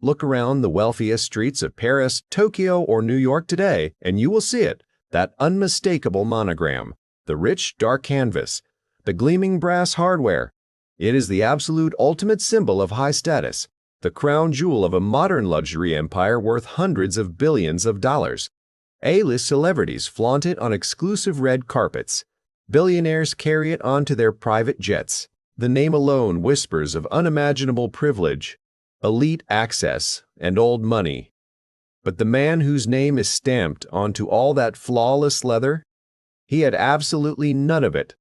Look around the wealthiest streets of Paris, Tokyo, or New York today, and you will see it, that unmistakable monogram, the rich, dark canvas, the gleaming brass hardware. It is the absolute ultimate symbol of high status, the crown jewel of a modern luxury empire worth hundreds of billions of dollars. A-list celebrities flaunt it on exclusive red carpets. Billionaires carry it onto their private jets. The name alone whispers of unimaginable privilege, elite access, and old money. But the man whose name is stamped onto all that flawless leather, he had absolutely none of it.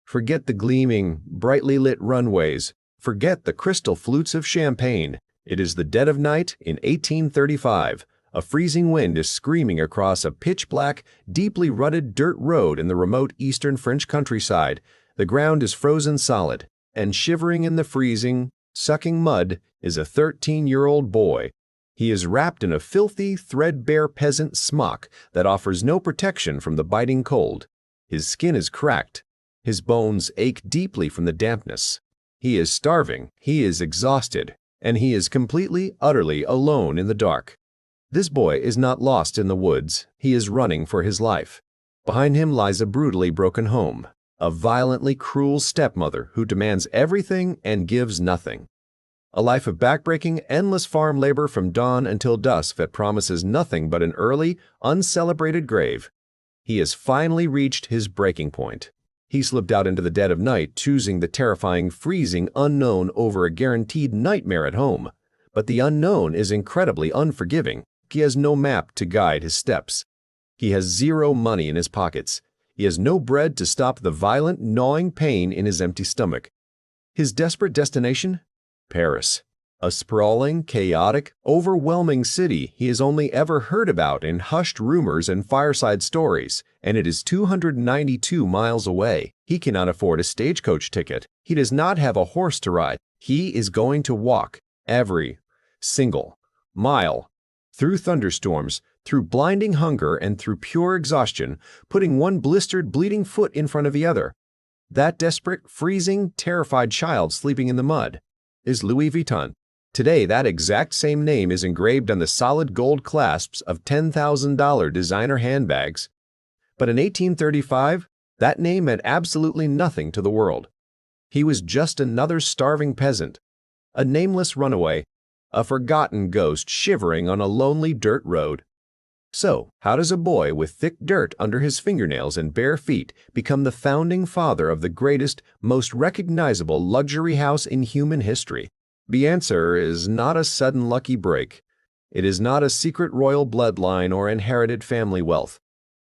Forget the gleaming, brightly lit runways. Forget the crystal flutes of champagne. It is the dead of night in 1835. A freezing wind is screaming across a pitch-black, deeply rutted dirt road in the remote eastern French countryside. The ground is frozen solid, and shivering in the freezing, sucking mud is a 13-year-old boy. He is wrapped in a filthy, threadbare peasant smock that offers no protection from the biting cold. His skin is cracked. His bones ache deeply from the dampness. He is starving, he is exhausted, and he is completely, utterly alone in the dark. This boy is not lost in the woods. He is running for his life. Behind him lies a brutally broken home, a violently cruel stepmother who demands everything and gives nothing. A life of backbreaking, endless farm labor from dawn until dusk that promises nothing but an early, uncelebrated grave. He has finally reached his breaking point. He slipped out into the dead of night, choosing the terrifying, freezing unknown over a guaranteed nightmare at home. But the unknown is incredibly unforgiving. He has no map to guide his steps. He has zero money in his pockets. He has no bread to stop the violent, gnawing pain in his empty stomach. His desperate destination? Paris. A sprawling, chaotic, overwhelming city he has only ever heard about in hushed rumors and fireside stories, and it is 292 miles away. He cannot afford a stagecoach ticket. He does not have a horse to ride. He is going to walk every single mile. Through thunderstorms, through blinding hunger, and through pure exhaustion, putting one blistered, bleeding foot in front of the other. That desperate, freezing, terrified child sleeping in the mud is Louis Vuitton. Today, that exact same name is engraved on the solid gold clasps of $10,000 designer handbags. But in 1835, that name meant absolutely nothing to the world. He was just another starving peasant, a nameless runaway, a forgotten ghost shivering on a lonely dirt road. So, how does a boy with thick dirt under his fingernails and bare feet become the founding father of the greatest, most recognizable luxury house in human history? The answer is not a sudden lucky break. It is not a secret royal bloodline or inherited family wealth.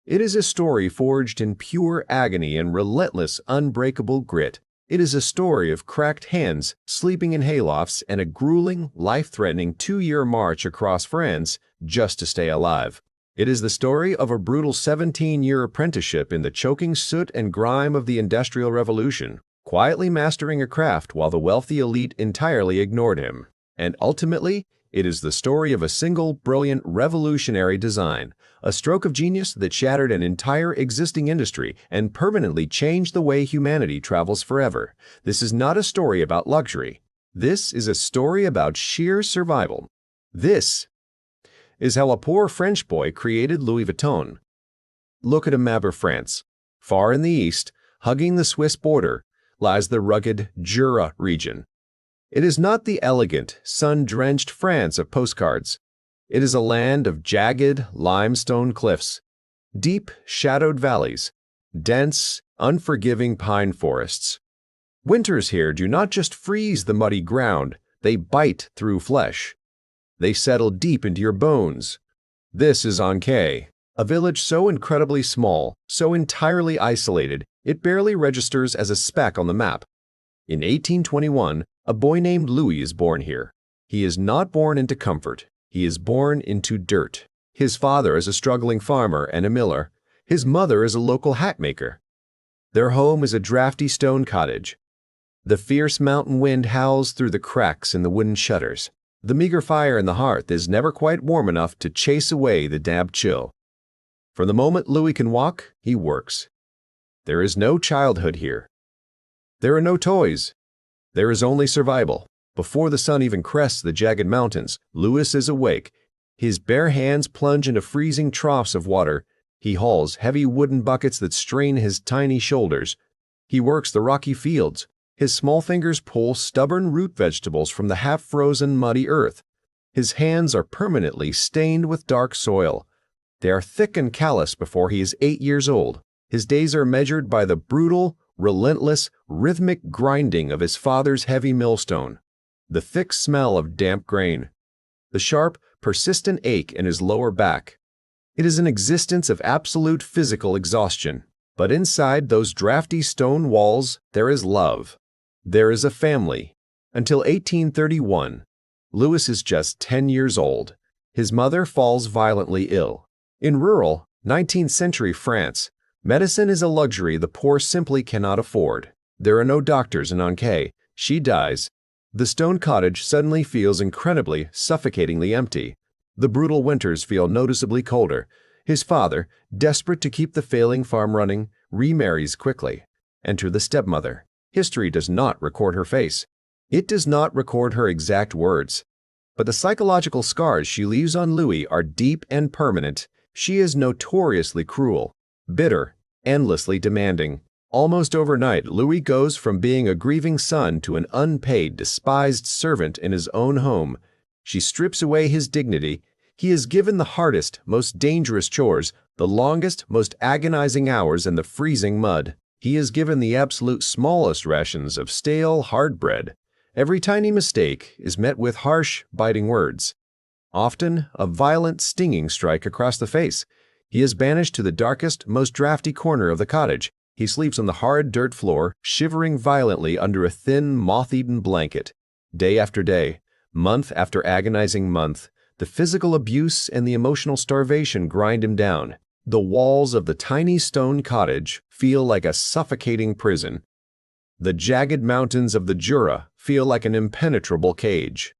It is a story forged in pure agony and relentless, unbreakable grit. It is a story of cracked hands, sleeping in haylofts, and a grueling, life-threatening 2-year march across France just to stay alive. It is the story of a brutal 17-year apprenticeship in the choking soot and grime of the Industrial Revolution, quietly mastering a craft while the wealthy elite entirely ignored him. And ultimately, it is the story of a single, brilliant, revolutionary design, a stroke of genius that shattered an entire existing industry and permanently changed the way humanity travels forever. This is not a story about luxury. This is a story about sheer survival. This is how a poor French boy created Louis Vuitton. Look at a map of France. Far in the east, hugging the Swiss border, lies the rugged Jura region. It is not the elegant, sun-drenched France of postcards. It is a land of jagged, limestone cliffs, deep, shadowed valleys, dense, unforgiving pine forests. Winters here do not just freeze the muddy ground, they bite through flesh. They settle deep into your bones. This is Ankei, a village so incredibly small, so entirely isolated, it barely registers as a speck on the map. In 1821, a boy named Louis is born here. He is not born into comfort. He is born into dirt. His father is a struggling farmer and a miller. His mother is a local hat maker. Their home is a drafty stone cottage. The fierce mountain wind howls through the cracks in the wooden shutters. The meager fire in the hearth is never quite warm enough to chase away the damp chill. From the moment Louis can walk, he works. There is no childhood here. There are no toys. There is only survival. Before the sun even crests the jagged mountains, Louis is awake. His bare hands plunge into freezing troughs of water. He hauls heavy wooden buckets that strain his tiny shoulders. He works the rocky fields. His small fingers pull stubborn root vegetables from the half-frozen muddy earth. His hands are permanently stained with dark soil. They are thick and callous before he is 8 years old. His days are measured by the brutal, relentless, rhythmic grinding of his father's heavy millstone, the thick smell of damp grain, the sharp, persistent ache in his lower back. It is an existence of absolute physical exhaustion. But inside those drafty stone walls, there is love. There is a family. Until 1831, Louis is just 10 years old. His mother falls violently ill. In rural, 19th century France, medicine is a luxury the poor simply cannot afford. There are no doctors in Ankei. She dies. The stone cottage suddenly feels incredibly, suffocatingly empty. The brutal winters feel noticeably colder. His father, desperate to keep the failing farm running, remarries quickly. Enter the stepmother. History does not record her face. It does not record her exact words. But the psychological scars she leaves on Louis are deep and permanent. She is notoriously cruel, bitter, endlessly demanding. Almost overnight, Louis goes from being a grieving son to an unpaid, despised servant in his own home. She strips away his dignity. He is given the hardest, most dangerous chores, the longest, most agonizing hours in the freezing mud. He is given the absolute smallest rations of stale, hard bread. Every tiny mistake is met with harsh, biting words. Often, a violent, stinging strike across the face. He is banished to the darkest, most drafty corner of the cottage. He sleeps on the hard dirt floor, shivering violently under a thin, moth-eaten blanket. Day after day, month after agonizing month, the physical abuse and the emotional starvation grind him down. The walls of the tiny stone cottage feel like a suffocating prison. The jagged mountains of the Jura feel like an impenetrable cage.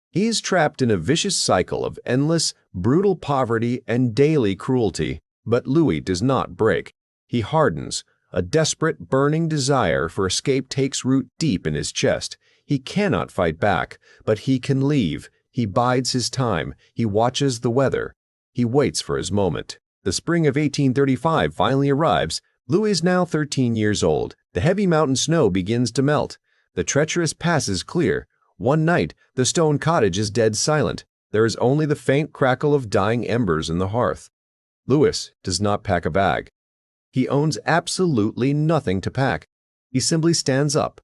He is trapped in a vicious cycle of endless, brutal poverty and daily cruelty. But Louis does not break. He hardens. A desperate, burning desire for escape takes root deep in his chest. He cannot fight back, but he can leave. He bides his time. He watches the weather. He waits for his moment. The spring of 1835 finally arrives. Louis is now 13 years old. The heavy mountain snow begins to melt. The treacherous passes clear. One night, the stone cottage is dead silent. There is only the faint crackle of dying embers in the hearth. Louis does not pack a bag. He owns absolutely nothing to pack. He simply stands up.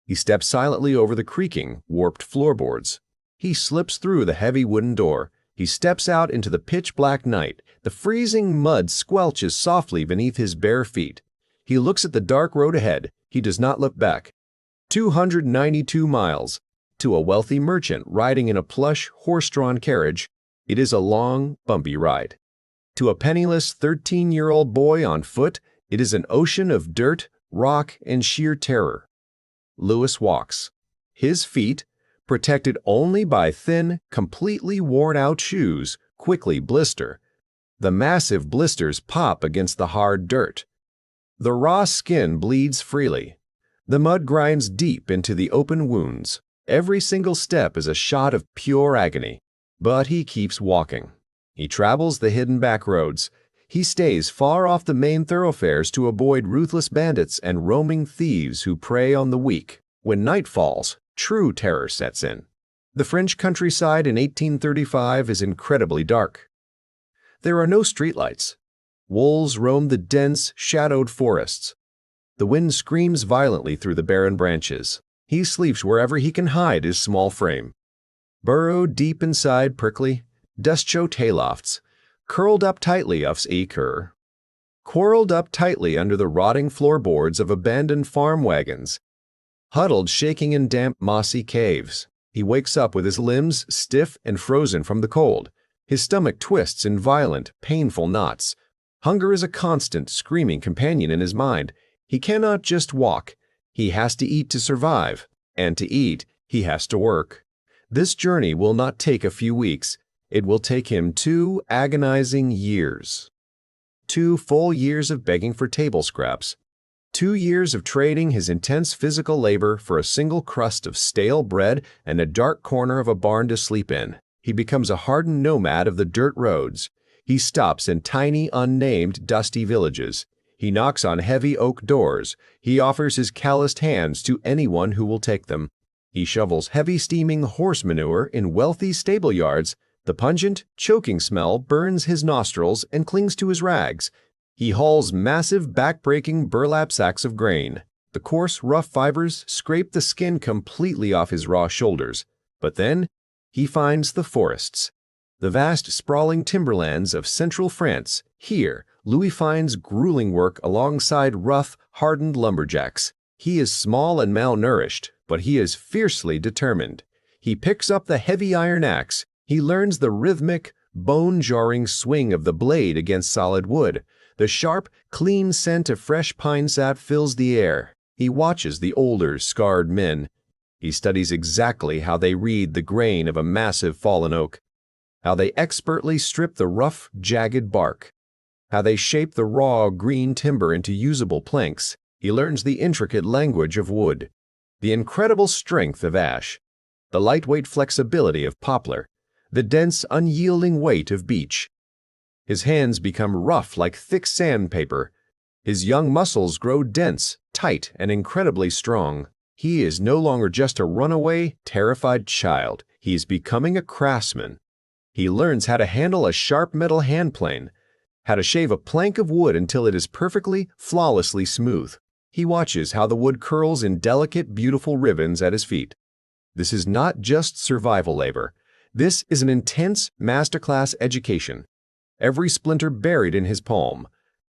He steps silently over the creaking, warped floorboards. He slips through the heavy wooden door. He steps out into the pitch-black night. The freezing mud squelches softly beneath his bare feet. He looks at the dark road ahead. He does not look back. 292 miles. To a wealthy merchant riding in a plush, horse-drawn carriage, it is a long, bumpy ride. To a penniless 13-year-old boy on foot, it is an ocean of dirt, rock, and sheer terror. Louis walks. His feet, protected only by thin, completely worn-out shoes, quickly blister. The massive blisters pop against the hard dirt. The raw skin bleeds freely. The mud grinds deep into the open wounds. Every single step is a shot of pure agony. But he keeps walking. He travels the hidden back roads. He stays far off the main thoroughfares to avoid ruthless bandits and roaming thieves who prey on the weak. When night falls, true terror sets in. The French countryside in 1835 is incredibly dark. There are no streetlights. Wolves roam the dense, shadowed forests. The wind screams violently through the barren branches. He sleeps wherever he can hide his small frame. Burrowed deep inside prickly, dust-choked haylofts, curled up tightly aufs acre, coiled up tightly under the rotting floorboards of abandoned farm wagons, huddled shaking in damp mossy caves. He wakes up with his limbs stiff and frozen from the cold. His stomach twists in violent, painful knots. Hunger is a constant, screaming companion in his mind. He cannot just walk. He has to eat to survive, and to eat, he has to work. This journey will not take a few weeks. It will take him 2 agonizing years. 2 full years of begging for table scraps. 2 years of trading his intense physical labor for a single crust of stale bread and a dark corner of a barn to sleep in. He becomes a hardened nomad of the dirt roads. He stops in tiny, unnamed, dusty villages. He knocks on heavy oak doors. He offers his calloused hands to anyone who will take them. He shovels heavy steaming horse manure in wealthy stable yards. The pungent, choking smell burns his nostrils and clings to his rags. He hauls massive, back-breaking burlap sacks of grain. The coarse, rough fibers scrape the skin completely off his raw shoulders. But then he finds the forests. The vast, sprawling timberlands of central France. Here, Louis finds grueling work alongside rough, hardened lumberjacks. He is small and malnourished, but he is fiercely determined. He picks up the heavy iron axe. He learns the rhythmic, bone-jarring swing of the blade against solid wood. The sharp, clean scent of fresh pine sap fills the air. He watches the older, scarred men. He studies exactly how they read the grain of a massive fallen oak, how they expertly strip the rough, jagged bark, how they shape the raw, green timber into usable planks. He learns the intricate language of wood, the incredible strength of ash, the lightweight flexibility of poplar, the dense, unyielding weight of beech. His hands become rough like thick sandpaper. His young muscles grow dense, tight, and incredibly strong. He is no longer just a runaway, terrified child. He is becoming a craftsman. He learns how to handle a sharp metal handplane, how to shave a plank of wood until it is perfectly, flawlessly smooth. He watches how the wood curls in delicate, beautiful ribbons at his feet. This is not just survival labor. This is an intense masterclass education. Every splinter buried in his palm,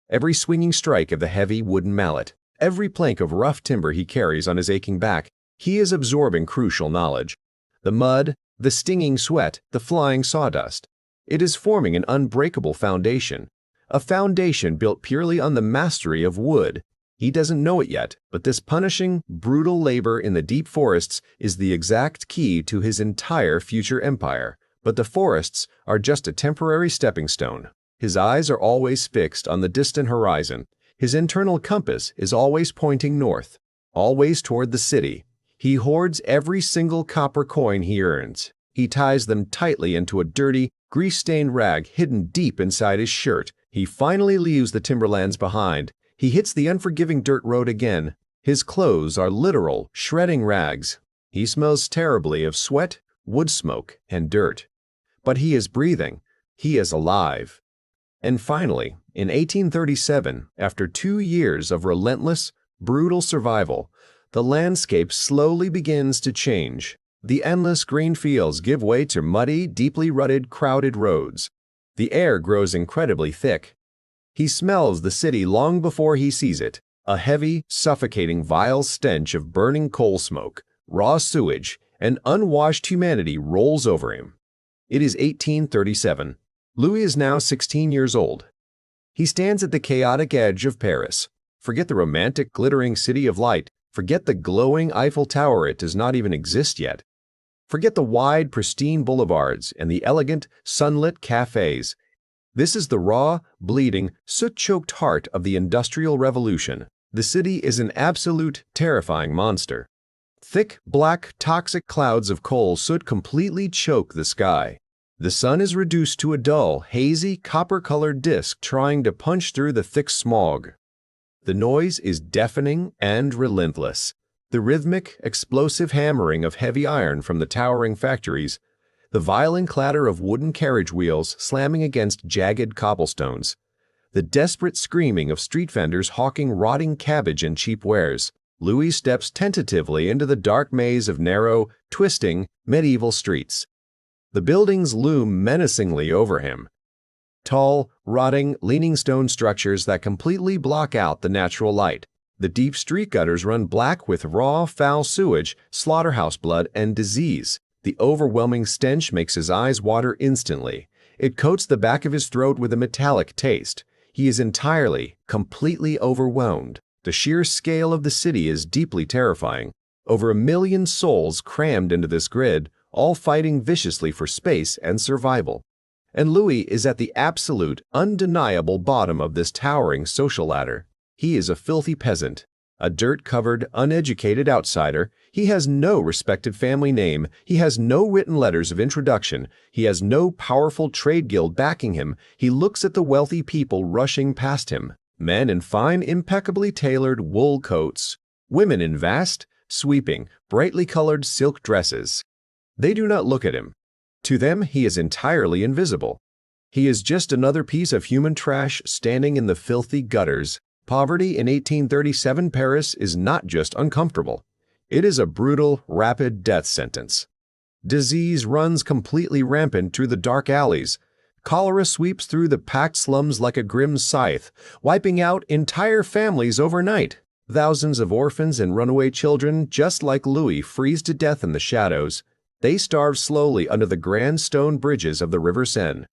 every swinging strike of the heavy wooden mallet, every plank of rough timber he carries on his aching back, he is absorbing crucial knowledge. The mud, the stinging sweat, the flying sawdust. It is forming an unbreakable foundation, a foundation built purely on the mastery of wood. He doesn't know it yet, but this punishing, brutal labor in the deep forests is the exact key to his entire future empire. But the forests are just a temporary stepping stone. His eyes are always fixed on the distant horizon. His internal compass is always pointing north, always toward the city. He hoards every single copper coin he earns. He ties them tightly into a dirty, grease-stained rag hidden deep inside his shirt. He finally leaves the timberlands behind. He hits the unforgiving dirt road again. His clothes are literal, shredding rags. He smells terribly of sweat, wood smoke, and dirt. But he is breathing. He is alive. And finally, in 1837, after 2 years of relentless, brutal survival, the landscape slowly begins to change. The endless green fields give way to muddy, deeply rutted, crowded roads. The air grows incredibly thick. He smells the city long before he sees it, a heavy, suffocating, vile stench of burning coal smoke, raw sewage, and unwashed humanity rolls over him. It is 1837. Louis is now 16 years old. He stands at the chaotic edge of Paris. Forget the romantic, glittering city of light. Forget the glowing Eiffel Tower, it does not even exist yet. Forget the wide, pristine boulevards and the elegant, sunlit cafes. This is the raw, bleeding, soot-choked heart of the Industrial Revolution. The city is an absolute, terrifying monster. Thick, black, toxic clouds of coal soot completely choke the sky. The sun is reduced to a dull, hazy, copper-colored disk trying to punch through the thick smog. The noise is deafening and relentless. The rhythmic, explosive hammering of heavy iron from the towering factories, the violent clatter of wooden carriage wheels slamming against jagged cobblestones, the desperate screaming of street vendors hawking rotting cabbage and cheap wares. Louis steps tentatively into the dark maze of narrow, twisting, medieval streets. The buildings loom menacingly over him. Tall, rotting, leaning stone structures that completely block out the natural light. The deep street gutters run black with raw, foul sewage, slaughterhouse blood, and disease. The overwhelming stench makes his eyes water instantly. It coats the back of his throat with a metallic taste. He is entirely, completely overwhelmed. The sheer scale of the city is deeply terrifying. Over 1 million souls crammed into this grid, all fighting viciously for space and survival. And Louis is at the absolute, undeniable bottom of this towering social ladder. He is a filthy peasant, A dirt-covered, uneducated outsider, he has no respected family name, he has no written letters of introduction, he has no powerful trade guild backing him, he looks at the wealthy people rushing past him, men in fine, impeccably tailored wool coats, women in vast, sweeping, brightly colored silk dresses. They do not look at him. To them, he is entirely invisible. He is just another piece of human trash standing in the filthy gutters. Poverty in 1837 Paris is not just uncomfortable. It is a brutal, rapid death sentence. Disease runs completely rampant through the dark alleys. Cholera sweeps through the packed slums like a grim scythe, wiping out entire families overnight. Thousands of orphans and runaway children, just like Louis, freeze to death in the shadows. They starve slowly under the grand stone bridges of the River Seine.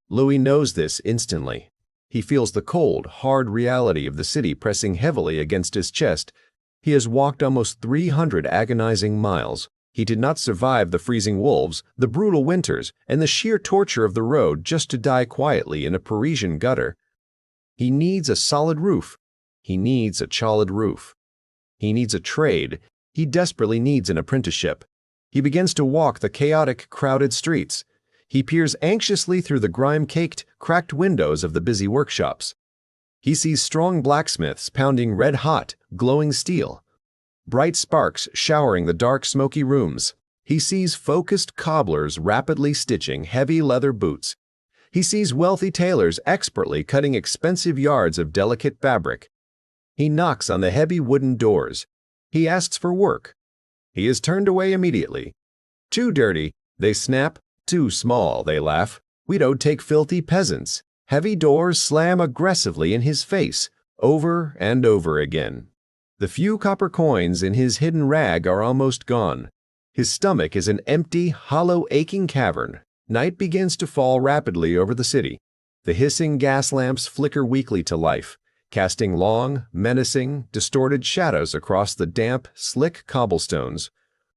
Louis knows this instantly. He feels the cold, hard reality of the city pressing heavily against his chest. He has walked almost 300 agonizing miles. He did not survive the freezing wolves, the brutal winters, and the sheer torture of the road just to die quietly in a Parisian gutter. He needs a solid roof. He needs a solid roof. He needs a trade. He desperately needs an apprenticeship. He begins to walk the chaotic, crowded streets. He peers anxiously through the grime-caked, cracked windows of the busy workshops. He sees strong blacksmiths pounding red-hot, glowing steel, bright sparks showering the dark, smoky rooms. He sees focused cobblers rapidly stitching heavy leather boots. He sees wealthy tailors expertly cutting expensive yards of delicate fabric. He knocks on the heavy wooden doors. He asks for work. He is turned away immediately. Too dirty, they snap. Too small, they laugh. We don't take filthy peasants. Heavy doors slam aggressively in his face, over and over again. The few copper coins in his hidden rag are almost gone. His stomach is an empty, hollow, aching cavern. Night begins to fall rapidly over the city. The hissing gas lamps flicker weakly to life, casting long, menacing, distorted shadows across the damp, slick cobblestones.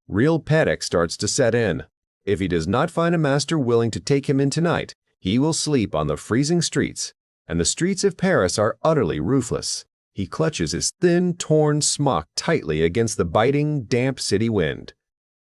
Real panic starts to set in. If he does not find a master willing to take him in tonight, he will sleep on the freezing streets, and the streets of Paris are utterly roofless. He clutches his thin, torn smock tightly against the biting, damp city wind.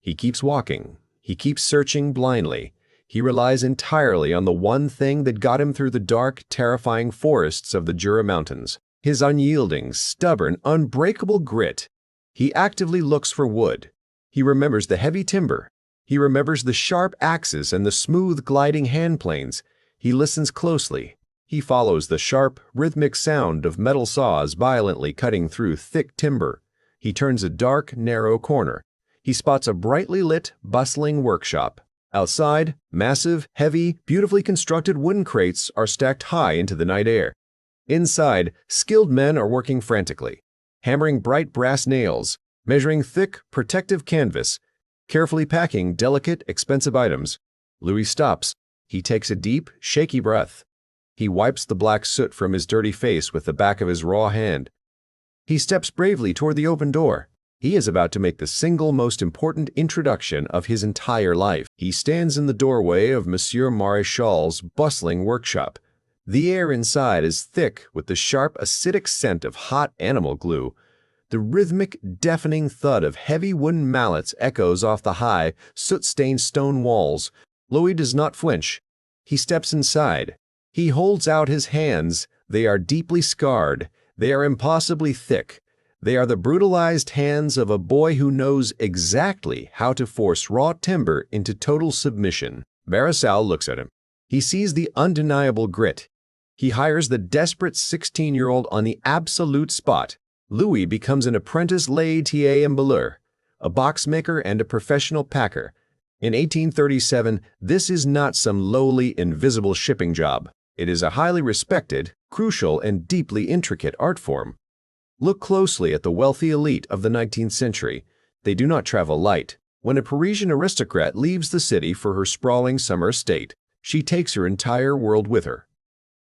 He keeps walking. He keeps searching blindly. He relies entirely on the one thing that got him through the dark, terrifying forests of the Jura Mountains, his unyielding, stubborn, unbreakable grit. He actively looks for wood. He remembers the heavy timber. He remembers the sharp axes and the smooth gliding hand planes. He listens closely. He follows the sharp, rhythmic sound of metal saws violently cutting through thick timber. He turns a dark, narrow corner. He spots a brightly lit, bustling workshop. Outside, massive, heavy, beautifully constructed wooden crates are stacked high into the night air. Inside, skilled men are working frantically, hammering bright brass nails, measuring thick, protective canvas, carefully packing delicate, expensive items. Louis stops. He takes a deep, shaky breath. He wipes the black soot from his dirty face with the back of his raw hand. He steps bravely toward the open door. He is about to make the single most important introduction of his entire life. He stands in the doorway of Monsieur Maréchal's bustling workshop. The air inside is thick with the sharp, acidic scent of hot animal glue. The rhythmic, deafening thud of heavy wooden mallets echoes off the high, soot-stained stone walls. Louis does not flinch. He steps inside. He holds out his hands. They are deeply scarred. They are impossibly thick. They are the brutalized hands of a boy who knows exactly how to force raw timber into total submission. Maréchal looks at him. He sees the undeniable grit. He hires the desperate 16-year-old on the absolute spot. Louis becomes an apprentice laitier emballeur, a boxmaker and a professional packer. In 1837, this is not some lowly, invisible shipping job. It is a highly respected, crucial, and deeply intricate art form. Look closely at the wealthy elite of the 19th century. They do not travel light. When a Parisian aristocrat leaves the city for her sprawling summer estate, she takes her entire world with her.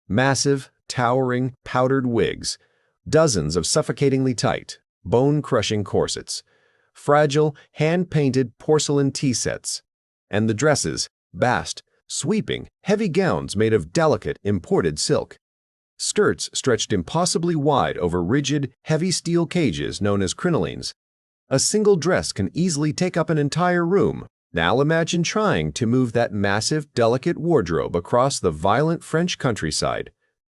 Massive, towering, powdered wigs, dozens of suffocatingly tight, bone-crushing corsets, fragile, hand-painted porcelain tea sets, and the dresses, vast, sweeping, heavy gowns made of delicate, imported silk. skirts stretched impossibly wide over rigid, heavy steel cages known as crinolines. A single dress can easily take up an entire room. Now imagine trying to move that massive, delicate wardrobe across the violent French countryside.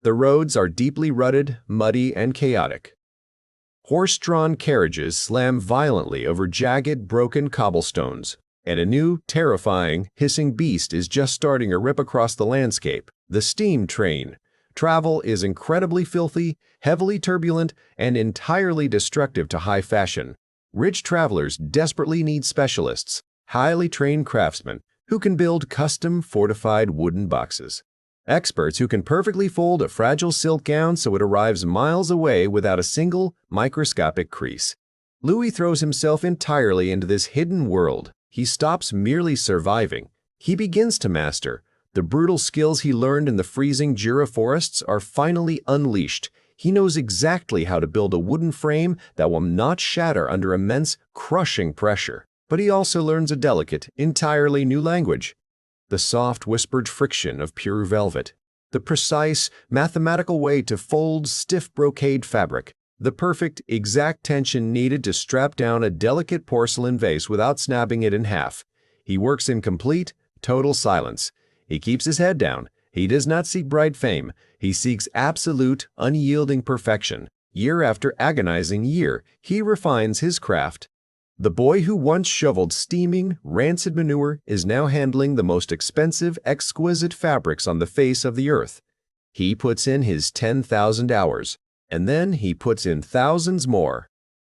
The roads are deeply rutted, muddy, and chaotic. Horse-drawn carriages slam violently over jagged, broken cobblestones, and a new, terrifying, hissing beast is just starting to rip across the landscape, the steam train. Travel is incredibly filthy, heavily turbulent, and entirely destructive to high fashion. Rich travelers desperately need specialists, highly trained craftsmen who can build custom fortified wooden boxes. Experts who can perfectly fold a fragile silk gown so it arrives miles away without a single microscopic crease. Louis throws himself entirely into this hidden world. He stops merely surviving. He begins to master. The brutal skills he learned in the freezing Jura forests are finally unleashed. He knows exactly how to build a wooden frame that will not shatter under immense, crushing pressure. But he also learns a delicate, entirely new language. The soft, whispered friction of pure velvet. The precise, mathematical way to fold stiff brocade fabric. The perfect, exact tension needed to strap down a delicate porcelain vase without snapping it in half. He works in complete, total silence. He keeps his head down. He does not seek bright fame. He seeks absolute, unyielding perfection. Year after agonizing year, he refines his craft. The boy who once shoveled steaming, rancid manure is now handling the most expensive, exquisite fabrics on the face of the earth. He puts in his 10,000 hours, and then he puts in thousands more.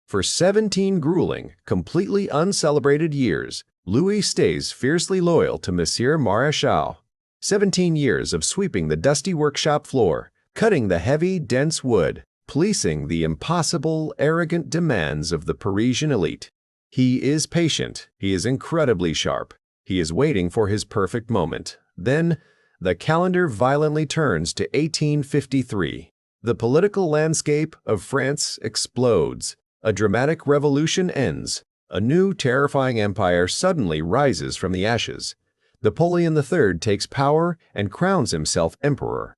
For 17 grueling, completely uncelebrated years, Louis stays fiercely loyal to Monsieur Maréchal. 17 years of sweeping the dusty workshop floor, cutting the heavy, dense wood, policing the impossible, arrogant demands of the Parisian elite. He is patient. He is incredibly sharp. He is waiting for his perfect moment. Then, the calendar violently turns to 1853. The political landscape of France explodes. A dramatic revolution ends. A new, terrifying empire suddenly rises from the ashes. Napoleon III takes power and crowns himself emperor.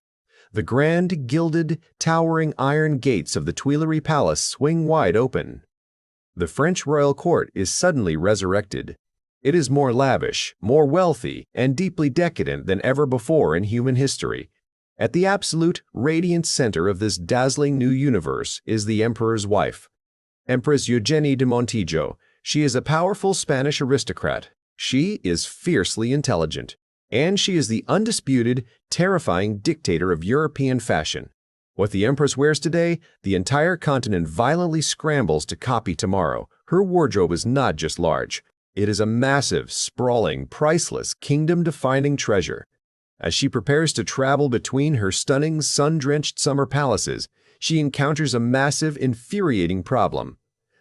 The grand, gilded, towering iron gates of the Tuileries Palace swing wide open. The French royal court is suddenly resurrected. It is more lavish, more wealthy, and deeply decadent than ever before in human history. At the absolute, radiant center of this dazzling new universe is the emperor's wife, Empress Eugénie de Montijo. She is a powerful Spanish aristocrat. She is fiercely intelligent, and she is the undisputed, terrifying dictator of European fashion. What the Empress wears today, the entire continent violently scrambles to copy tomorrow. Her wardrobe is not just large. It is a massive, sprawling, priceless, kingdom-defining treasure. As she prepares to travel between her stunning, sun-drenched summer palaces, she encounters a massive, infuriating problem.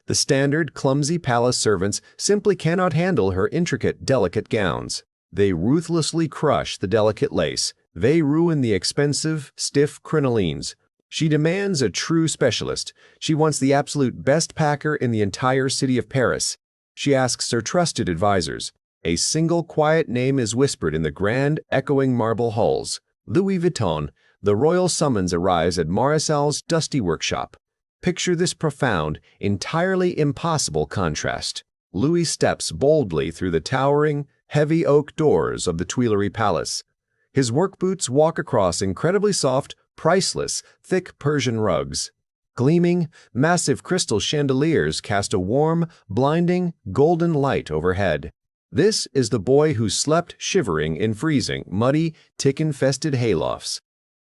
The standard, clumsy palace servants simply cannot handle her intricate, delicate gowns. They ruthlessly crush the delicate lace. They ruin the expensive, stiff crinolines. She demands a true specialist. She wants the absolute best packer in the entire city of Paris. She asks her trusted advisors. A single quiet name is whispered in the grand, echoing marble halls. Louis Vuitton. The royal summons arrives at Maréchal's dusty workshop. Picture this profound, entirely impossible contrast. Louis steps boldly through the towering, heavy oak doors of the Tuileries Palace. His work boots walk across incredibly soft, priceless, thick Persian rugs. Gleaming, massive crystal chandeliers cast a warm, blinding, golden light overhead. This is the boy who slept shivering in freezing, muddy, tick-infested haylofts.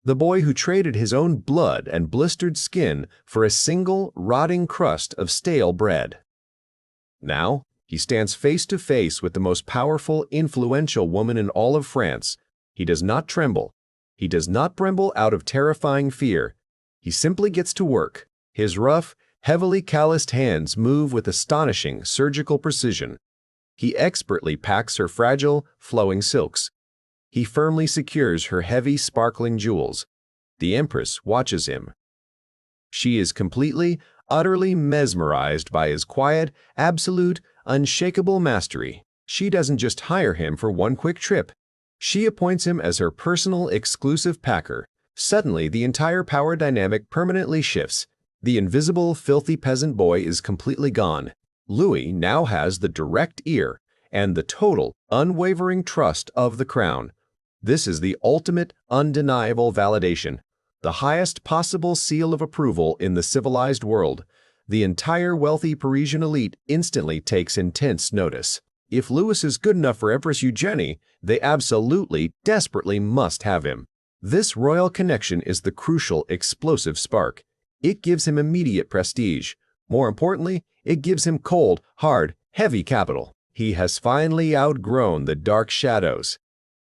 The boy who traded his own blood and blistered skin for a single, rotting crust of stale bread. Now, he stands face to face with the most powerful, influential woman in all of France. He does not tremble. He does not tremble out of terrifying fear. He simply gets to work. His rough, heavily calloused hands move with astonishing surgical precision. He expertly packs her fragile, flowing silks. He firmly secures her heavy, sparkling jewels. The Empress watches him. She is completely, utterly mesmerized by his quiet, absolute, unshakable mastery. She doesn't just hire him for one quick trip. She appoints him as her personal exclusive packer, Suddenly, the entire power dynamic permanently shifts. The invisible, filthy peasant boy is completely gone. Louis now has the direct ear and the total, unwavering trust of the crown. This is the ultimate, undeniable validation, the highest possible seal of approval in the civilized world. The entire wealthy Parisian elite instantly takes intense notice. If Louis is good enough for Empress Eugenie, they absolutely, desperately must have him. This royal connection is the crucial, explosive spark. It gives him immediate prestige. More importantly, it gives him cold, hard, heavy capital. He has finally outgrown the dark shadows.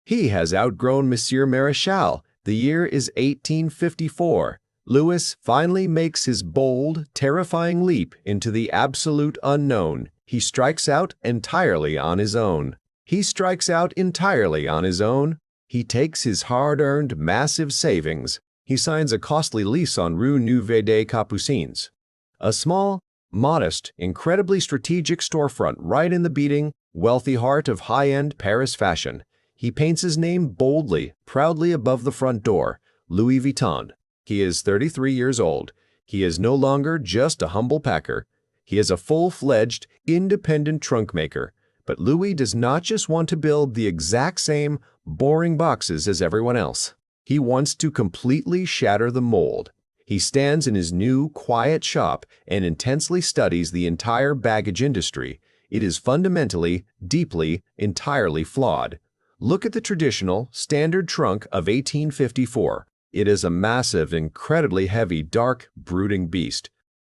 He has outgrown Monsieur Maréchal. The year is 1854. Louis finally makes his bold, terrifying leap into the absolute unknown. He strikes out entirely on his own. He strikes out entirely on his own. He takes his hard-earned, massive savings. He signs a costly lease on Rue Neuve des Capucines. A small, modest, incredibly strategic storefront right in the beating, wealthy heart of high-end Paris fashion. He paints his name boldly, proudly above the front door, Louis Vuitton. He is 33 years old. He is no longer just a humble packer. He is a full-fledged, independent trunk maker. But Louis does not just want to build the exact same boring boxes as everyone else. He wants to completely shatter the mold. He stands in his new, quiet shop and intensely studies the entire baggage industry. It is fundamentally, deeply, entirely flawed. Look at the traditional, standard trunk of 1854. It is a massive, incredibly heavy, dark, brooding beast.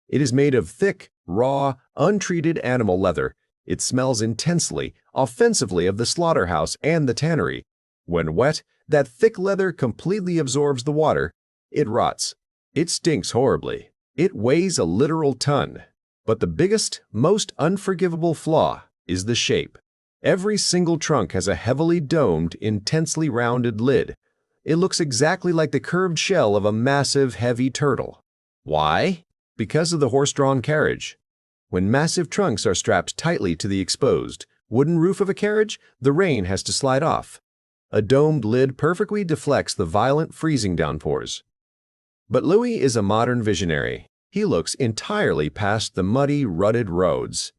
It is made of thick, raw, untreated animal leather. It smells intensely, offensively of the slaughterhouse and the tannery. When wet, that thick leather completely absorbs the water. It rots. It stinks horribly. It weighs a literal ton. But the biggest, most unforgivable flaw is the shape. Every single trunk has a heavily domed, intensely rounded lid. It looks exactly like the curved shell of a massive, heavy turtle. Why? Because of the horse-drawn carriage. When massive trunks are strapped tightly to the exposed, wooden roof of a carriage, the rain has to slide off. A domed lid perfectly deflects the violent freezing downpours. But Louis is a modern visionary. He looks entirely past the muddy, rutted roads.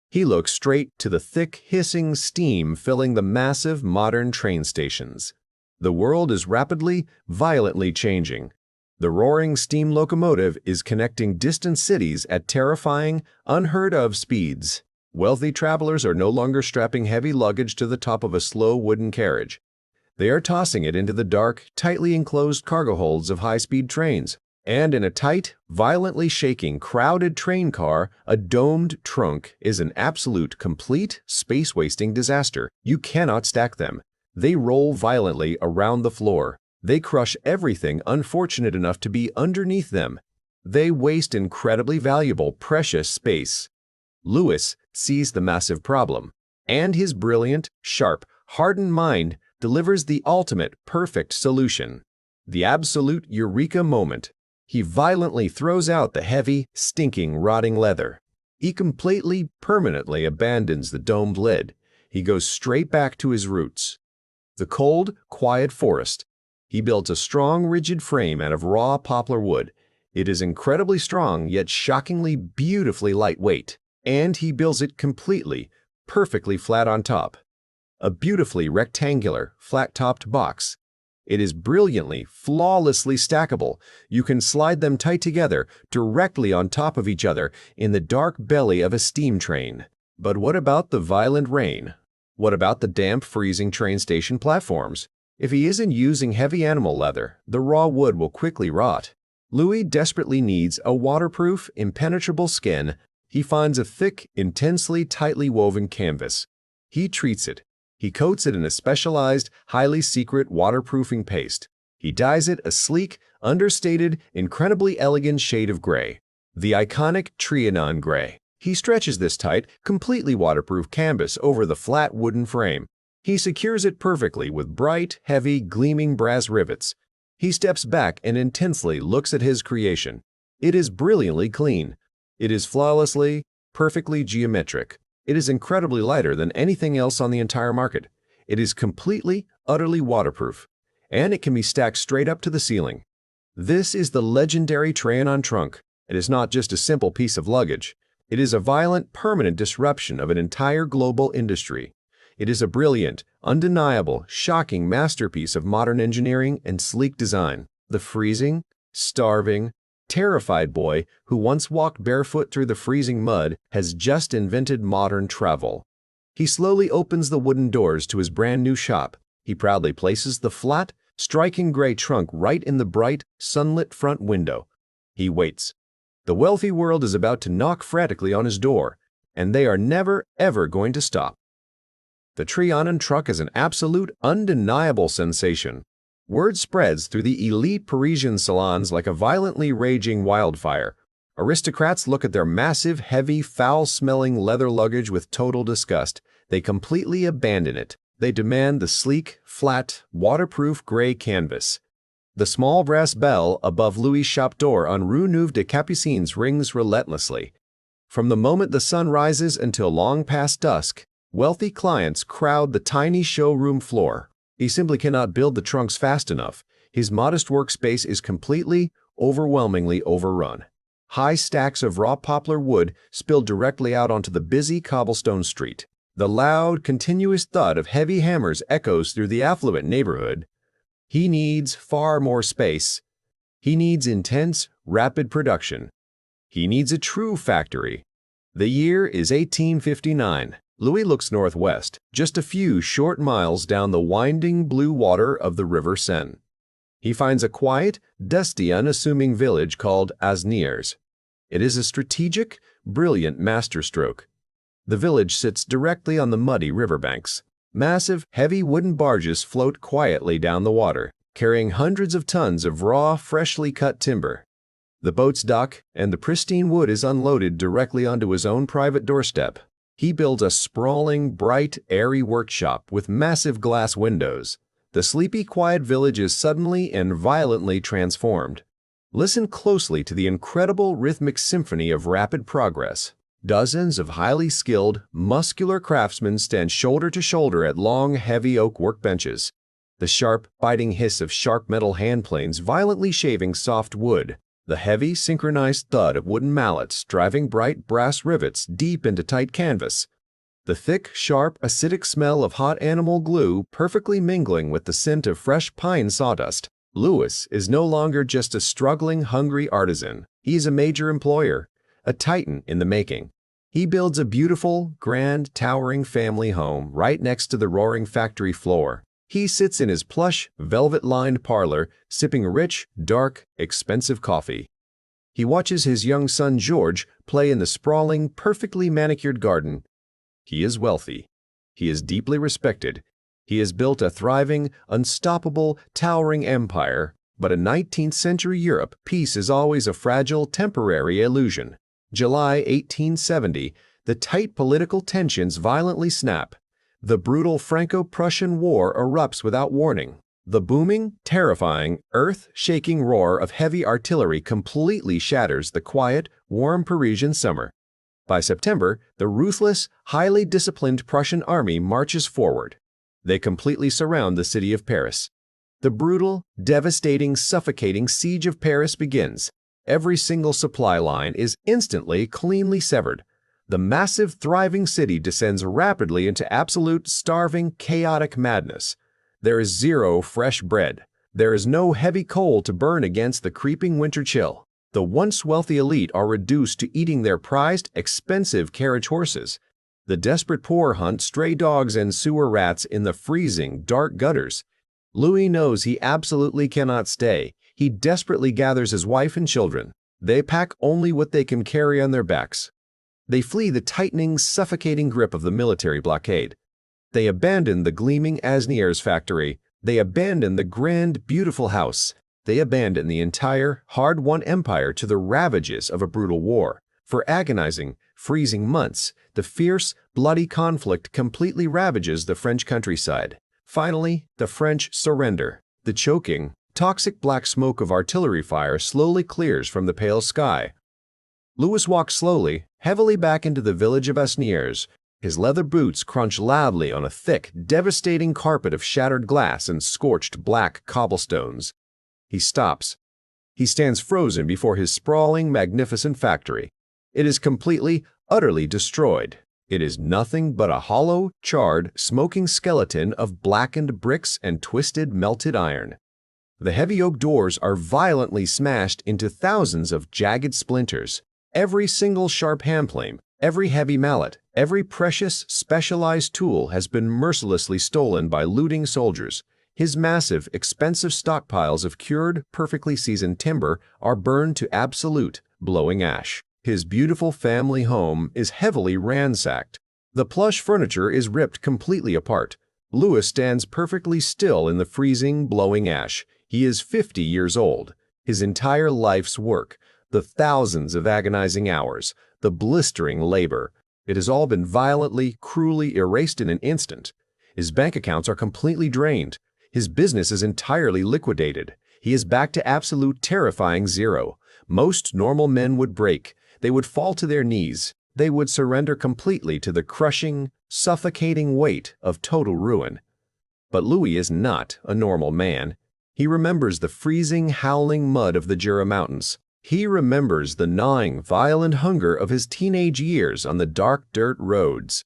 He looks straight to the thick, hissing steam filling the massive, modern train stations. The world is rapidly, violently changing. The roaring steam locomotive is connecting distant cities at terrifying, unheard-of speeds. Wealthy travelers are no longer strapping heavy luggage to the top of a slow wooden carriage. They are tossing it into the dark, tightly enclosed cargo holds of high-speed trains. And in a tight, violently shaking, crowded train car, a domed trunk is an absolute, complete, space-wasting disaster. You cannot stack them. They roll violently around the floor. They crush everything unfortunate enough to be underneath them. They waste incredibly valuable, precious space. Louis sees the massive problem, and his brilliant, sharp, hardened mind delivers the ultimate, perfect solution. The absolute eureka moment. He violently throws out the heavy, stinking, rotting leather. He completely, permanently abandons the domed lid. He goes straight back to his roots. The cold, quiet forest. He builds a strong, rigid frame out of raw poplar wood. It is incredibly strong, yet shockingly, beautifully lightweight. And he builds it completely, perfectly flat on top. A beautifully rectangular, flat-topped box. It is brilliantly, flawlessly stackable. You can slide them tight together, directly on top of each other, in the dark belly of a steam train. But what about the violent rain? What about the damp, freezing train station platforms? If he isn't using heavy animal leather, the raw wood will quickly rot. Louis desperately needs a waterproof, impenetrable skin. He finds a thick, intensely tightly woven canvas. He treats it. He coats it in a specialized, highly secret waterproofing paste. He dyes it a sleek, understated, incredibly elegant shade of gray, the iconic Trianon gray. He stretches this tight, completely waterproof canvas over the flat wooden frame. He secures it perfectly with bright, heavy, gleaming brass rivets. He steps back and intensely looks at his creation. It is brilliantly clean. It is flawlessly, perfectly geometric. It is incredibly lighter than anything else on the entire market. It is completely, utterly waterproof. And it can be stacked straight up to the ceiling. This is the legendary Trianon trunk. It is not just a simple piece of luggage. It is a violent, permanent disruption of an entire global industry. It is a brilliant, undeniable, shocking masterpiece of modern engineering and sleek design. The freezing, starving, terrified boy who once walked barefoot through the freezing mud has just invented modern travel. He slowly opens the wooden doors to his brand new shop. He proudly places the flat, striking gray trunk right in the bright, sunlit front window. He waits. The wealthy world is about to knock frantically on his door, and they are never, ever going to stop. The Trianon truck is an absolute, undeniable sensation. Word spreads through the elite Parisian salons like a violently raging wildfire. Aristocrats look at their massive, heavy, foul-smelling leather luggage with total disgust. They completely abandon it. They demand the sleek, flat, waterproof gray canvas. The small brass bell above Louis' shop door on Rue Neuve des Capucines rings relentlessly. From the moment the sun rises until long past dusk, wealthy clients crowd the tiny showroom floor. He simply cannot build the trunks fast enough. His modest workspace is completely, overwhelmingly overrun. High stacks of raw poplar wood spill directly out onto the busy cobblestone street. The loud, continuous thud of heavy hammers echoes through the affluent neighborhood. He needs far more space. He needs intense, rapid production. He needs a true factory. The year is 1859. Louis looks northwest, just a few short miles down the winding blue water of the River Seine. He finds a quiet, dusty, unassuming village called Asnières. It is a strategic, brilliant masterstroke. The village sits directly on the muddy riverbanks. Massive, heavy wooden barges float quietly down the water, carrying hundreds of tons of raw, freshly cut timber. The boats dock, and the pristine wood is unloaded directly onto his own private doorstep. He builds a sprawling, bright, airy workshop with massive glass windows. The sleepy, quiet village is suddenly and violently transformed. Listen closely to the incredible rhythmic symphony of rapid progress. Dozens of highly skilled, muscular craftsmen stand shoulder to shoulder at long, heavy oak workbenches. The sharp, biting hiss of sharp metal handplanes violently shaving soft wood. The heavy, synchronized thud of wooden mallets driving bright brass rivets deep into tight canvas. The thick, sharp, acidic smell of hot animal glue perfectly mingling with the scent of fresh pine sawdust. Louis is no longer just a struggling, hungry artisan. He is a major employer, a titan in the making. He builds a beautiful, grand, towering family home right next to the roaring factory floor. He sits in his plush, velvet-lined parlor, sipping rich, dark, expensive coffee. He watches his young son George play in the sprawling, perfectly manicured garden. He is wealthy. He is deeply respected. He has built a thriving, unstoppable, towering empire. But in 19th century Europe, peace is always a fragile, temporary illusion. July 1870, the tight political tensions violently snap. The brutal Franco-Prussian War erupts without warning. The booming, terrifying, earth-shaking roar of heavy artillery completely shatters the quiet, warm Parisian summer. By September, the ruthless, highly disciplined Prussian army marches forward. They completely surround the city of Paris. The brutal, devastating, suffocating siege of Paris begins. Every single supply line is instantly, cleanly severed. The massive, thriving city descends rapidly into absolute, starving, chaotic madness. There is zero fresh bread. There is no heavy coal to burn against the creeping winter chill. The once wealthy elite are reduced to eating their prized, expensive carriage horses. The desperate poor hunt stray dogs and sewer rats in the freezing, dark gutters. Louis knows he absolutely cannot stay. He desperately gathers his wife and children. They pack only what they can carry on their backs. They flee the tightening, suffocating grip of the military blockade. They abandon the gleaming Asnières factory. They abandon the grand, beautiful house. They abandon the entire, hard-won empire to the ravages of a brutal war. For agonizing, freezing months, the fierce, bloody conflict completely ravages the French countryside. Finally, the French surrender. The choking, toxic black smoke of artillery fire slowly clears from the pale sky. Louis walks slowly, heavily back into the village of Asnières. His leather boots crunch loudly on a thick, devastating carpet of shattered glass and scorched black cobblestones. He stops. He stands frozen before his sprawling, magnificent factory. It is completely, utterly destroyed. It is nothing but a hollow, charred, smoking skeleton of blackened bricks and twisted, melted iron. The heavy oak doors are violently smashed into thousands of jagged splinters. Every single sharp handplane, every heavy mallet, every precious, specialized tool has been mercilessly stolen by looting soldiers. His massive, expensive stockpiles of cured, perfectly seasoned timber are burned to absolute, blowing ash. His beautiful family home is heavily ransacked. The plush furniture is ripped completely apart. Louis stands perfectly still in the freezing, blowing ash. He is 50 years old. His entire life's work, the thousands of agonizing hours, the blistering labor, it has all been violently, cruelly erased in an instant. His bank accounts are completely drained. His business is entirely liquidated. He is back to absolute terrifying zero. Most normal men would break. They would fall to their knees. They would surrender completely to the crushing, suffocating weight of total ruin. But Louis is not a normal man. He remembers the freezing, howling mud of the Jura Mountains. He remembers the gnawing, violent hunger of his teenage years on the dark dirt roads.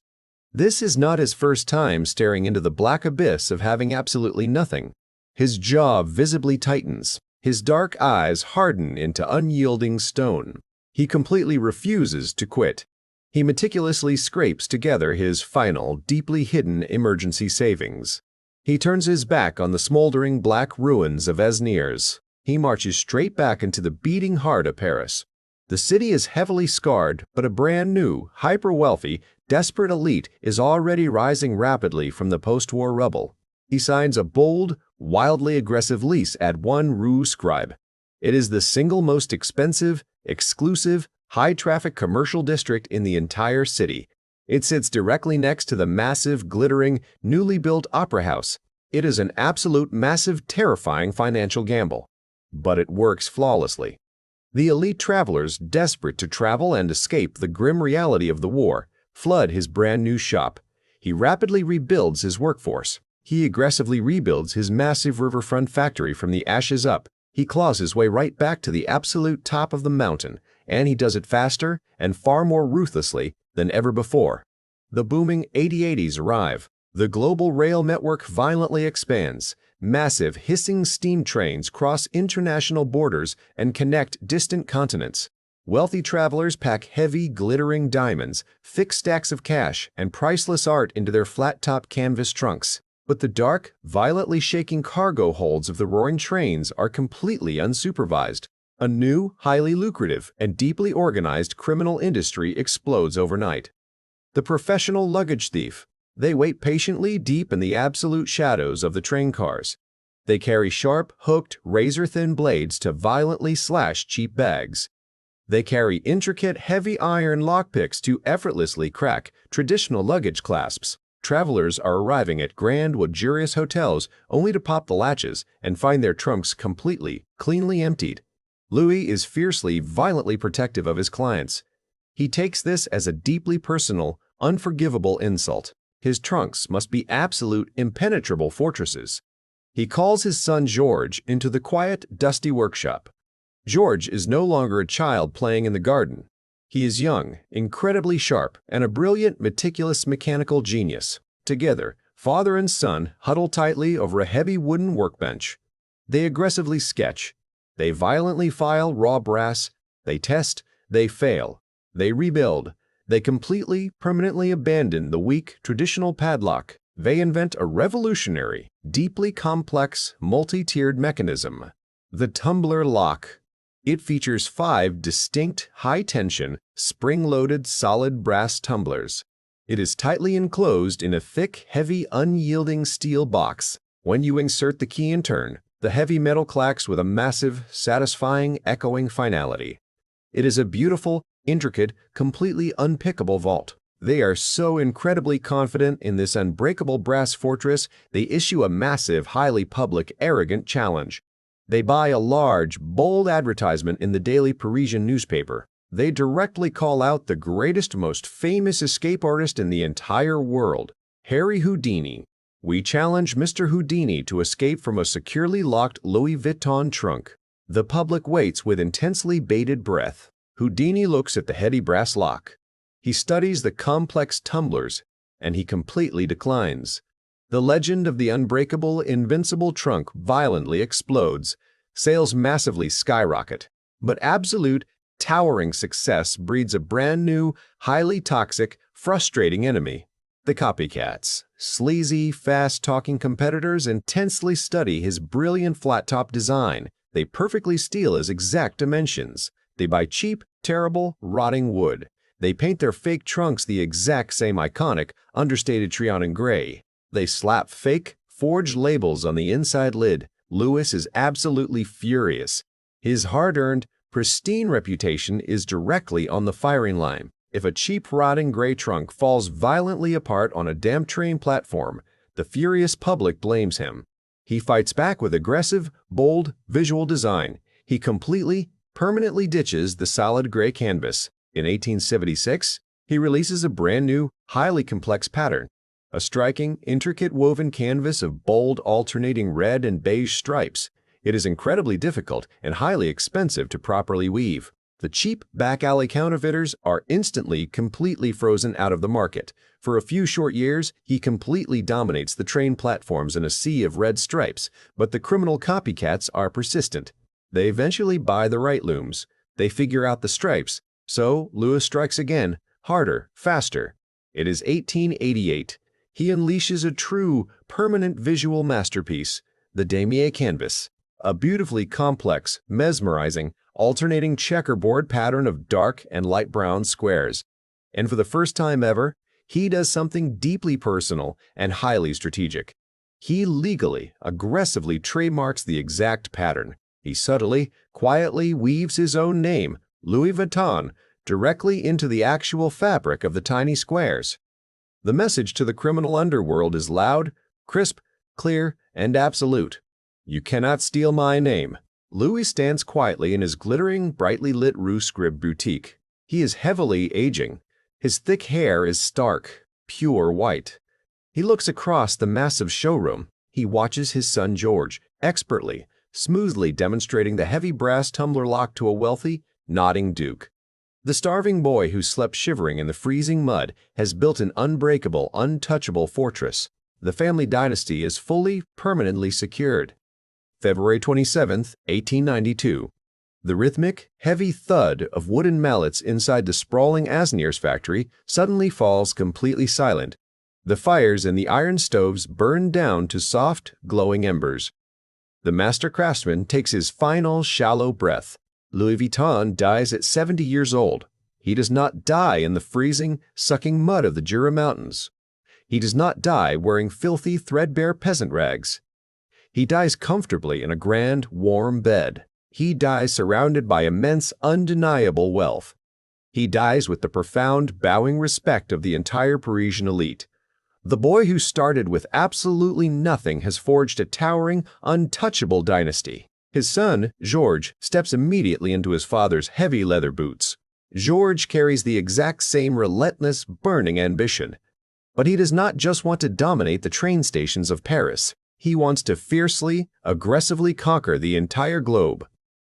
This is not his first time staring into the black abyss of having absolutely nothing. His jaw visibly tightens. His dark eyes harden into unyielding stone. He completely refuses to quit. He meticulously scrapes together his final, deeply hidden emergency savings. He turns his back on the smoldering black ruins of Esniers. He marches straight back into the beating heart of Paris. The city is heavily scarred, but a brand new, hyper-wealthy, desperate elite is already rising rapidly from the post-war rubble. He signs a bold, wildly aggressive lease at 1 Rue Scribe. It is the single most expensive, exclusive, high-traffic commercial district in the entire city. It sits directly next to the massive, glittering, newly built opera house. It is an absolute, massive, terrifying financial gamble. But it works flawlessly. The elite travelers, desperate to travel and escape the grim reality of the war, flood his brand new shop. He rapidly rebuilds his workforce. He aggressively rebuilds his massive riverfront factory from the ashes up. He claws his way right back to the absolute top of the mountain, and he does it faster and far more ruthlessly than ever before. The booming 8080s arrive. The global rail network violently expands. Massive, hissing steam trains cross international borders and connect distant continents. Wealthy travelers pack heavy, glittering diamonds, thick stacks of cash, and priceless art into their flat-top canvas trunks. But the dark, violently shaking cargo holds of the roaring trains are completely unsupervised. A new, highly lucrative, and deeply organized criminal industry explodes overnight. The professional luggage thief. They wait patiently deep in the absolute shadows of the train cars. They carry sharp, hooked, razor-thin blades to violently slash cheap bags. They carry intricate, heavy iron lockpicks to effortlessly crack traditional luggage clasps. Travelers are arriving at grand, luxurious hotels only to pop the latches and find their trunks completely, cleanly emptied. Louis is fiercely, violently protective of his clients. He takes this as a deeply personal, unforgivable insult. His trunks must be absolute, impenetrable fortresses. He calls his son George into the quiet, dusty workshop. George is no longer a child playing in the garden. He is young, incredibly sharp, and a brilliant, meticulous mechanical genius. Together, father and son huddle tightly over a heavy wooden workbench. They aggressively sketch. They violently file raw brass. They test. They fail. They rebuild. They completely, permanently abandon the weak, traditional padlock. They invent a revolutionary, deeply complex, multi-tiered mechanism. The tumbler lock. It features 5 distinct, high-tension, spring-loaded solid brass tumblers. It is tightly enclosed in a thick, heavy, unyielding steel box. When you insert the key and turn, the heavy metal clacks with a massive, satisfying, echoing finality. It is a beautiful, intricate, completely unpickable vault. They are so incredibly confident in this unbreakable brass fortress, they issue a massive, highly public, arrogant challenge. They buy a large, bold advertisement in the daily Parisian newspaper. They directly call out the greatest, most famous escape artist in the entire world, Harry Houdini. We challenge Mr. Houdini to escape from a securely locked Louis Vuitton trunk. The public waits with intensely bated breath. Houdini looks at the heady brass lock. He studies the complex tumblers, and he completely declines. The legend of the unbreakable, invincible trunk violently explodes. Sales massively skyrocket. But absolute, towering success breeds a brand new, highly toxic, frustrating enemy. The copycats. Sleazy, fast-talking competitors intensely study his brilliant flat-top design. They perfectly steal his exact dimensions. They buy cheap, terrible, rotting wood. They paint their fake trunks the exact same iconic, understated Trianon gray. They slap fake, forged labels on the inside lid. Louis is absolutely furious. His hard-earned, pristine reputation is directly on the firing line. If a cheap, rotting gray trunk falls violently apart on a damp train platform, the furious public blames him. He fights back with aggressive, bold, visual design. He completely, permanently ditches the solid gray canvas. In 1876, he releases a brand new, highly complex pattern. A striking, intricate woven canvas of bold, alternating red and beige stripes. It is incredibly difficult and highly expensive to properly weave. The cheap, back-alley counterfeiters are instantly, completely frozen out of the market. For a few short years, he completely dominates the train platforms in a sea of red stripes, but the criminal copycats are persistent. They eventually buy the right looms. They figure out the stripes. So, Louis strikes again, harder, faster. It is 1888. He unleashes a true, permanent visual masterpiece, the Damier canvas. A beautifully complex, mesmerizing, alternating checkerboard pattern of dark and light brown squares. And for the first time ever, he does something deeply personal and highly strategic. He legally, aggressively trademarks the exact pattern. He subtly, quietly weaves his own name, Louis Vuitton, directly into the actual fabric of the tiny squares. The message to the criminal underworld is loud, crisp, clear, and absolute. You cannot steal my name. Louis stands quietly in his glittering, brightly lit Rue Scribe boutique. He is heavily aging. His thick hair is stark, pure white. He looks across the massive showroom. He watches his son George, expertly, smoothly demonstrating the heavy brass tumbler lock to a wealthy, nodding duke. The starving boy who slept shivering in the freezing mud has built an unbreakable, untouchable fortress. The family dynasty is fully, permanently secured. February 27, 1892. The rhythmic, heavy thud of wooden mallets inside the sprawling Asnier's factory suddenly falls completely silent. The fires in the iron stoves burn down to soft, glowing embers. The master craftsman takes his final, shallow breath. Louis Vuitton dies at 70 years old. He does not die in the freezing, sucking mud of the Jura Mountains. He does not die wearing filthy, threadbare peasant rags. He dies comfortably in a grand, warm bed. He dies surrounded by immense, undeniable wealth. He dies with the profound, bowing respect of the entire Parisian elite. The boy who started with absolutely nothing has forged a towering, untouchable dynasty. His son, George, steps immediately into his father's heavy leather boots. George carries the exact same relentless, burning ambition. But he does not just want to dominate the train stations of Paris. He wants to fiercely, aggressively conquer the entire globe.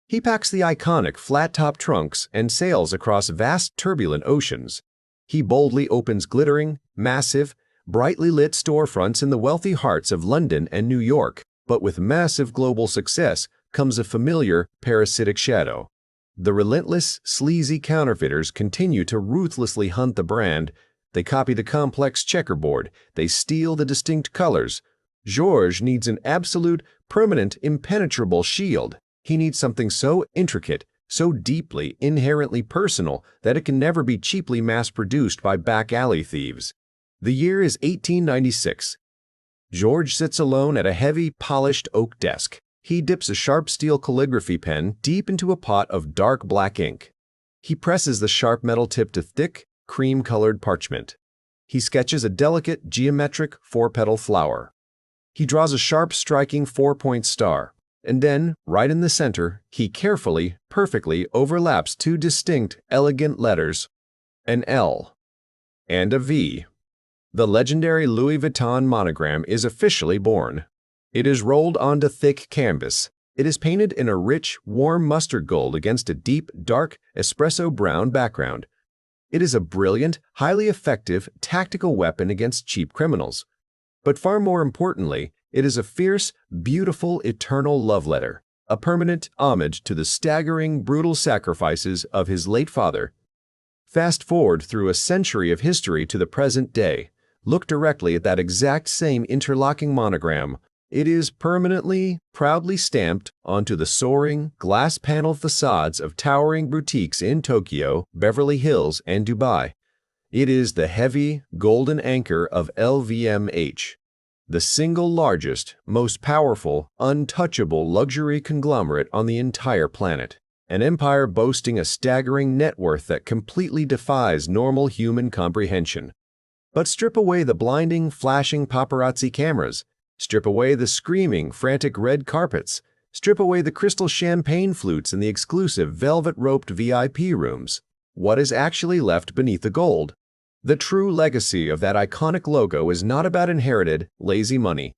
He packs the iconic flat-top trunks and sails across vast, turbulent oceans. He boldly opens glittering, massive, brightly lit storefronts in the wealthy hearts of London and New York. But with massive global success comes a familiar, parasitic shadow. The relentless, sleazy counterfeiters continue to ruthlessly hunt the brand. They copy the complex checkerboard. They steal the distinct colors. Georges needs an absolute, permanent, impenetrable shield. He needs something so intricate, so deeply, inherently personal that it can never be cheaply mass-produced by back-alley thieves. The year is 1896. George sits alone at a heavy, polished oak desk. He dips a sharp steel calligraphy pen deep into a pot of dark black ink. He presses the sharp metal tip to thick, cream-colored parchment. He sketches a delicate, geometric, four-petal flower. He draws a sharp, striking four-point star. And then, right in the center, he carefully, perfectly overlaps two distinct, elegant letters, an L and a V. The legendary Louis Vuitton monogram is officially born. It is rolled onto thick canvas. It is painted in a rich, warm mustard gold against a deep, dark, espresso brown background. It is a brilliant, highly effective, tactical weapon against cheap criminals. But far more importantly, it is a fierce, beautiful, eternal love letter, a permanent homage to the staggering, brutal sacrifices of his late father. Fast forward through a century of history to the present day. Look directly at that exact same interlocking monogram. It is permanently, proudly stamped onto the soaring, glass-paneled facades of towering boutiques in Tokyo, Beverly Hills, and Dubai. It is the heavy, golden anchor of LVMH, the single largest, most powerful, untouchable luxury conglomerate on the entire planet. An empire boasting a staggering net worth that completely defies normal human comprehension. But strip away the blinding, flashing paparazzi cameras. Strip away the screaming, frantic red carpets. Strip away the crystal champagne flutes in the exclusive velvet-roped VIP rooms. What is actually left beneath the gold? The true legacy of that iconic logo is not about inherited, lazy money.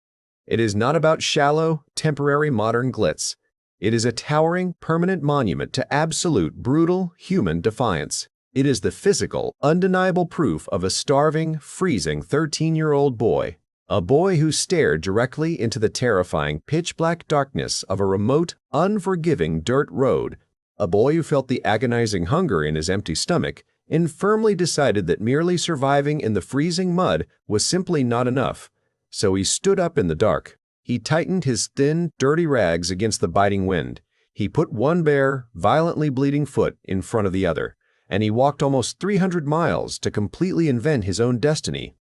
It is not about shallow, temporary modern glitz. It is a towering, permanent monument to absolute, brutal, human defiance. It is the physical, undeniable proof of a starving, freezing 13-year-old boy. A boy who stared directly into the terrifying, pitch-black darkness of a remote, unforgiving dirt road. A boy who felt the agonizing hunger in his empty stomach and firmly decided that merely surviving in the freezing mud was simply not enough. So he stood up in the dark. He tightened his thin, dirty rags against the biting wind. He put one bare, violently bleeding foot in front of the other, and he walked almost 300 miles to completely invent his own destiny,